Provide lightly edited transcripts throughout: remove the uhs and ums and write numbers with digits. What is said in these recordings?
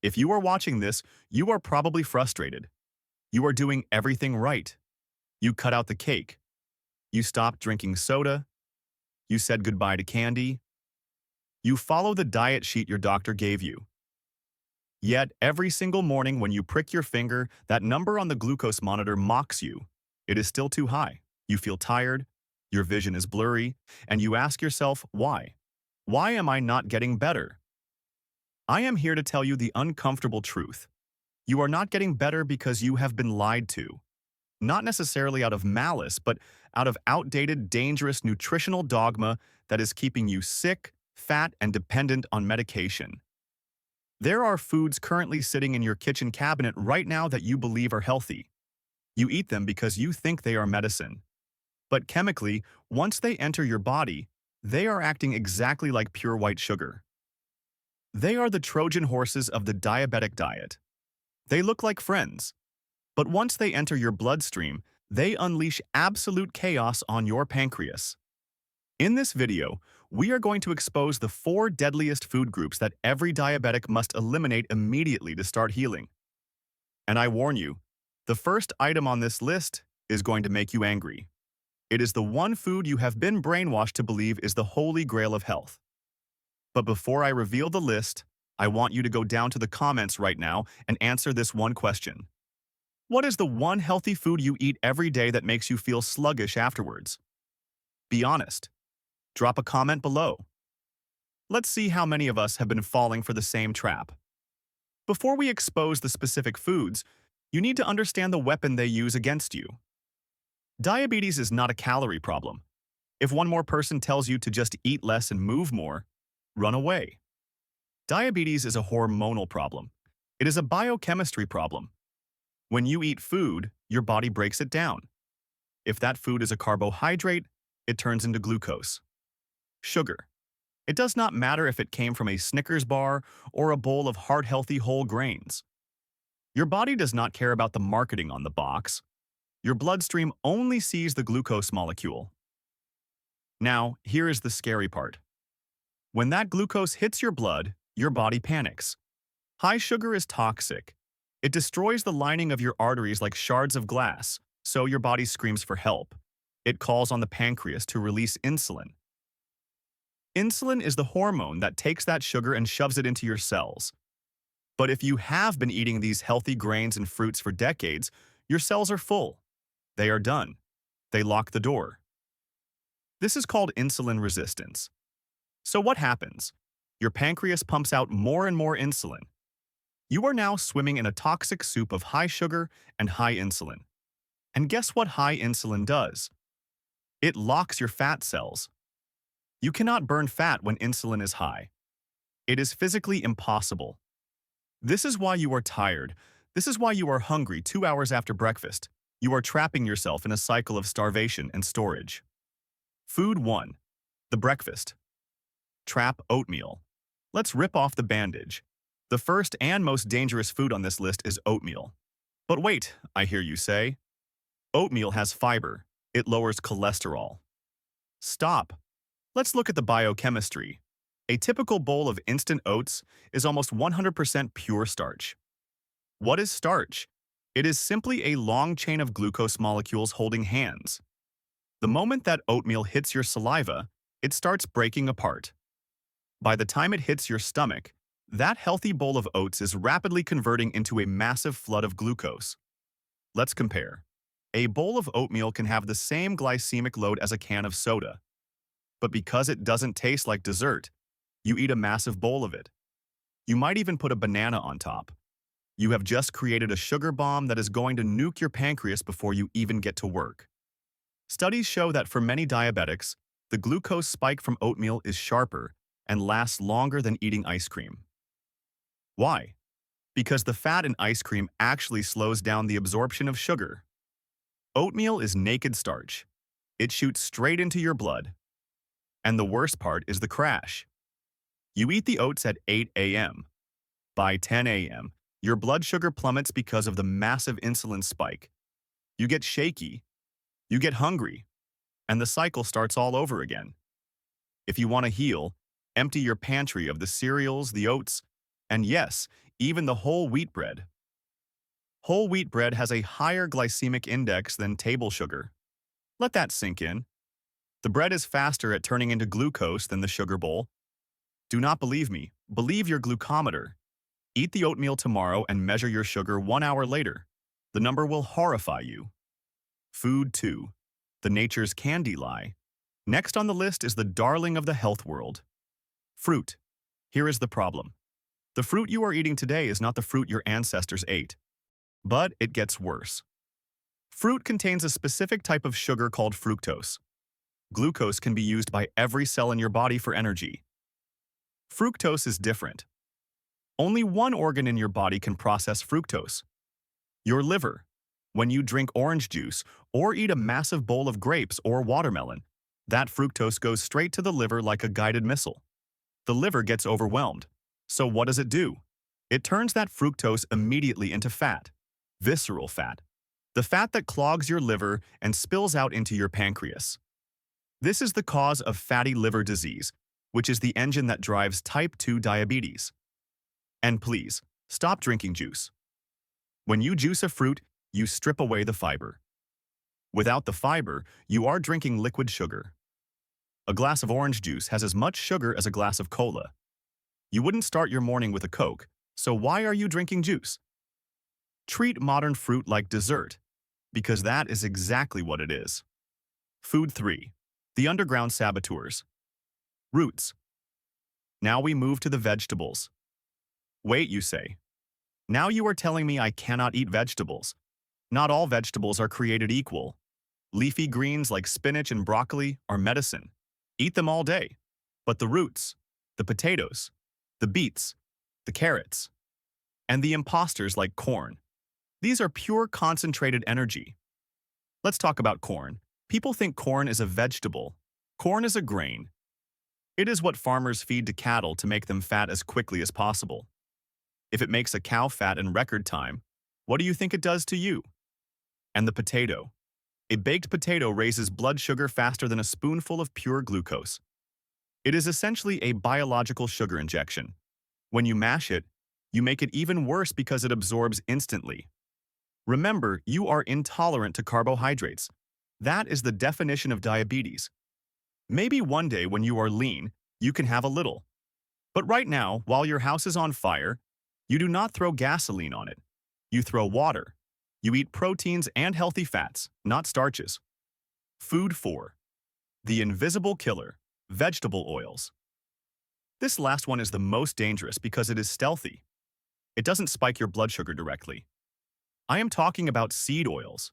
If you are watching this, you are probably frustrated. You are doing everything right. You cut out the cake. You stopped drinking soda. You said goodbye to candy. You follow the diet sheet your doctor gave you. Yet, every single morning when you prick your finger, that number on the glucose monitor mocks you. It is still too high. You feel tired, your vision is blurry, and you ask yourself, why? Why am I not getting better? I am here to tell you the uncomfortable truth. You are not getting better because you have been lied to. Not necessarily out of malice, but out of outdated, dangerous nutritional dogma that is keeping you sick, fat, and dependent on medication. There are foods currently sitting in your kitchen cabinet right now that you believe are healthy. You eat them because you think they are medicine. But chemically, once they enter your body, they are acting exactly like pure white sugar. They are the Trojan horses of the diabetic diet. They look like friends. But once they enter your bloodstream, they unleash absolute chaos on your pancreas. In this video, we are going to expose the 4 deadliest food groups that every diabetic must eliminate immediately to start healing. And I warn you, the first item on this list is going to make you angry. It is the one food you have been brainwashed to believe is the holy grail of health. But before I reveal the list, I want you to go down to the comments right now and answer this one question. What is the one healthy food you eat every day that makes you feel sluggish afterwards? Be honest. Drop a comment below. Let's see how many of us have been falling for the same trap. Before we expose the specific foods, you need to understand the weapon they use against you. Diabetes is not a calorie problem. If one more person tells you to just eat less and move more, run away. Diabetes is a hormonal problem. It is a biochemistry problem. When you eat food, your body breaks it down. If that food is a carbohydrate, it turns into glucose. Sugar. It does not matter if it came from a Snickers bar or a bowl of heart-healthy whole grains. Your body does not care about the marketing on the box. Your bloodstream only sees the glucose molecule. Now, here is the scary part. When that glucose hits your blood, your body panics. High sugar is toxic. It destroys the lining of your arteries like shards of glass, so your body screams for help. It calls on the pancreas to release insulin. Insulin is the hormone that takes that sugar and shoves it into your cells. But if you have been eating these healthy grains and fruits for decades, your cells are full. They are done. They lock the door. This is called insulin resistance. So what happens? Your pancreas pumps out more and more insulin. You are now swimming in a toxic soup of high sugar and high insulin. And guess what high insulin does? It locks your fat cells. You cannot burn fat when insulin is high. It is physically impossible. This is why you are tired. This is why you are hungry 2 hours after breakfast. You are trapping yourself in a cycle of starvation and storage. Food 1. The breakfast. Trap oatmeal. Let's rip off the bandage. The first and most dangerous food on this list is oatmeal. But wait, I hear you say. Oatmeal has fiber. It lowers cholesterol. Stop. Let's look at the biochemistry. A typical bowl of instant oats is almost 100% pure starch. What is starch? It is simply a long chain of glucose molecules holding hands. The moment that oatmeal hits your saliva, it starts breaking apart. By the time it hits your stomach, that healthy bowl of oats is rapidly converting into a massive flood of glucose. Let's compare. A bowl of oatmeal can have the same glycemic load as a can of soda. But because it doesn't taste like dessert, you eat a massive bowl of it. You might even put a banana on top. You have just created a sugar bomb that is going to nuke your pancreas before you even get to work. Studies show that for many diabetics, the glucose spike from oatmeal is sharper and lasts longer than eating ice cream. Why? Because the fat in ice cream actually slows down the absorption of sugar. Oatmeal is naked starch. It shoots straight into your blood. And the worst part is the crash. You eat the oats at 8 a.m. By 10 a.m., your blood sugar plummets because of the massive insulin spike. You get shaky. You get hungry. And the cycle starts all over again. If you want to heal, empty your pantry of the cereals, the oats, and yes, even the whole wheat bread. Whole wheat bread has a higher glycemic index than table sugar. Let that sink in. The bread is faster at turning into glucose than the sugar bowl. Do not believe me. Believe your glucometer. Eat the oatmeal tomorrow and measure your sugar 1 hour later. The number will horrify you. Food 2. The nature's candy lie. Next on the list is the darling of the health world. Fruit. Here is the problem. The fruit you are eating today is not the fruit your ancestors ate. But it gets worse. Fruit contains a specific type of sugar called fructose. Glucose can be used by every cell in your body for energy. Fructose is different. Only one organ in your body can process fructose. Your liver. When you drink orange juice or eat a massive bowl of grapes or watermelon, that fructose goes straight to the liver like a guided missile. The liver gets overwhelmed. So what does it do? It turns that fructose immediately into fat. Visceral fat. The fat that clogs your liver and spills out into your pancreas. This is the cause of fatty liver disease, which is the engine that drives type 2 diabetes. And please, stop drinking juice. When you juice a fruit, you strip away the fiber. Without the fiber, you are drinking liquid sugar. A glass of orange juice has as much sugar as a glass of cola. You wouldn't start your morning with a Coke, so why are you drinking juice? Treat modern fruit like dessert, because that is exactly what it is. Food 3. The underground saboteurs. Roots. Now we move to the vegetables. Wait, you say. Now you are telling me I cannot eat vegetables. Not all vegetables are created equal. Leafy greens like spinach and broccoli are medicine. Eat them all day. But the roots, the potatoes, the beets, the carrots, and the imposters like corn, these are pure concentrated energy. Let's talk about corn. People think corn is a vegetable. Corn is a grain. It is what farmers feed to cattle to make them fat as quickly as possible. If it makes a cow fat in record time, what do you think it does to you? And the potato. A baked potato raises blood sugar faster than a spoonful of pure glucose. It is essentially a biological sugar injection. When you mash it, you make it even worse because it absorbs instantly. Remember, you are intolerant to carbohydrates. That is the definition of diabetes. Maybe one day when you are lean, you can have a little. But right now, while your house is on fire, you do not throw gasoline on it. You throw water. You eat proteins and healthy fats, not starches. Food 4. The invisible killer, vegetable oils. This last one is the most dangerous because it is stealthy. It doesn't spike your blood sugar directly. I am talking about seed oils,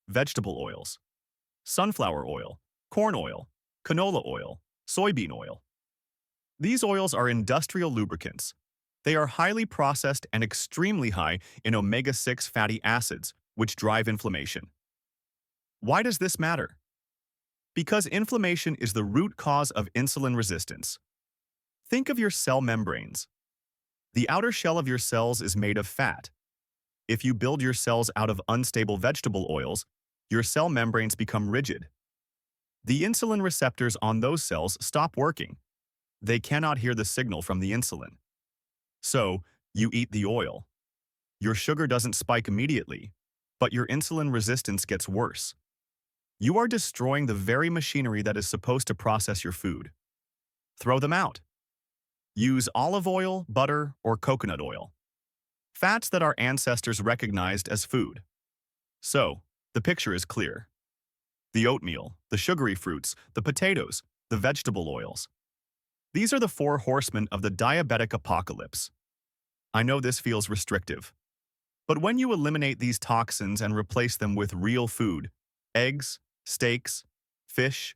vegetable oils, sunflower oil, corn oil, canola oil, soybean oil. These oils are industrial lubricants. They are highly processed and extremely high in omega-6 fatty acids, which drive inflammation. Why does this matter? Because inflammation is the root cause of insulin resistance. Think of your cell membranes. The outer shell of your cells is made of fat. If you build your cells out of unstable vegetable oils, your cell membranes become rigid. The insulin receptors on those cells stop working. They cannot hear the signal from the insulin. So, you eat the oil. Your sugar doesn't spike immediately, but your insulin resistance gets worse. You are destroying the very machinery that is supposed to process your food. Throw them out. Use olive oil, butter, or coconut oil. Fats that our ancestors recognized as food. So, the picture is clear. The oatmeal, the sugary fruits, the potatoes, the vegetable oils. These are the 4 horsemen of the diabetic apocalypse. I know this feels restrictive. But when you eliminate these toxins and replace them with real food, eggs, steaks, fish,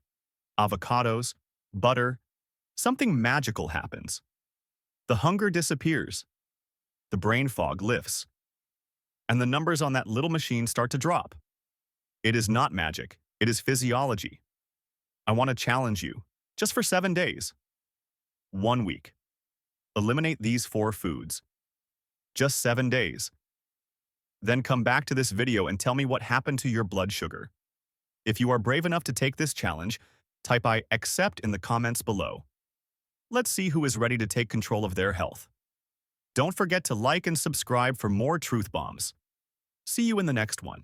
avocados, butter, something magical happens. The hunger disappears. The brain fog lifts. And the numbers on that little machine start to drop. It is not magic. It is physiology. I want to challenge you, just for 7 days. 1 week. Eliminate these 4 foods. Just 7 days. Then come back to this video and tell me what happened to your blood sugar. If you are brave enough to take this challenge, type I accept in the comments below. Let's see who is ready to take control of their health. Don't forget to like and subscribe for more truth bombs. See you in the next one.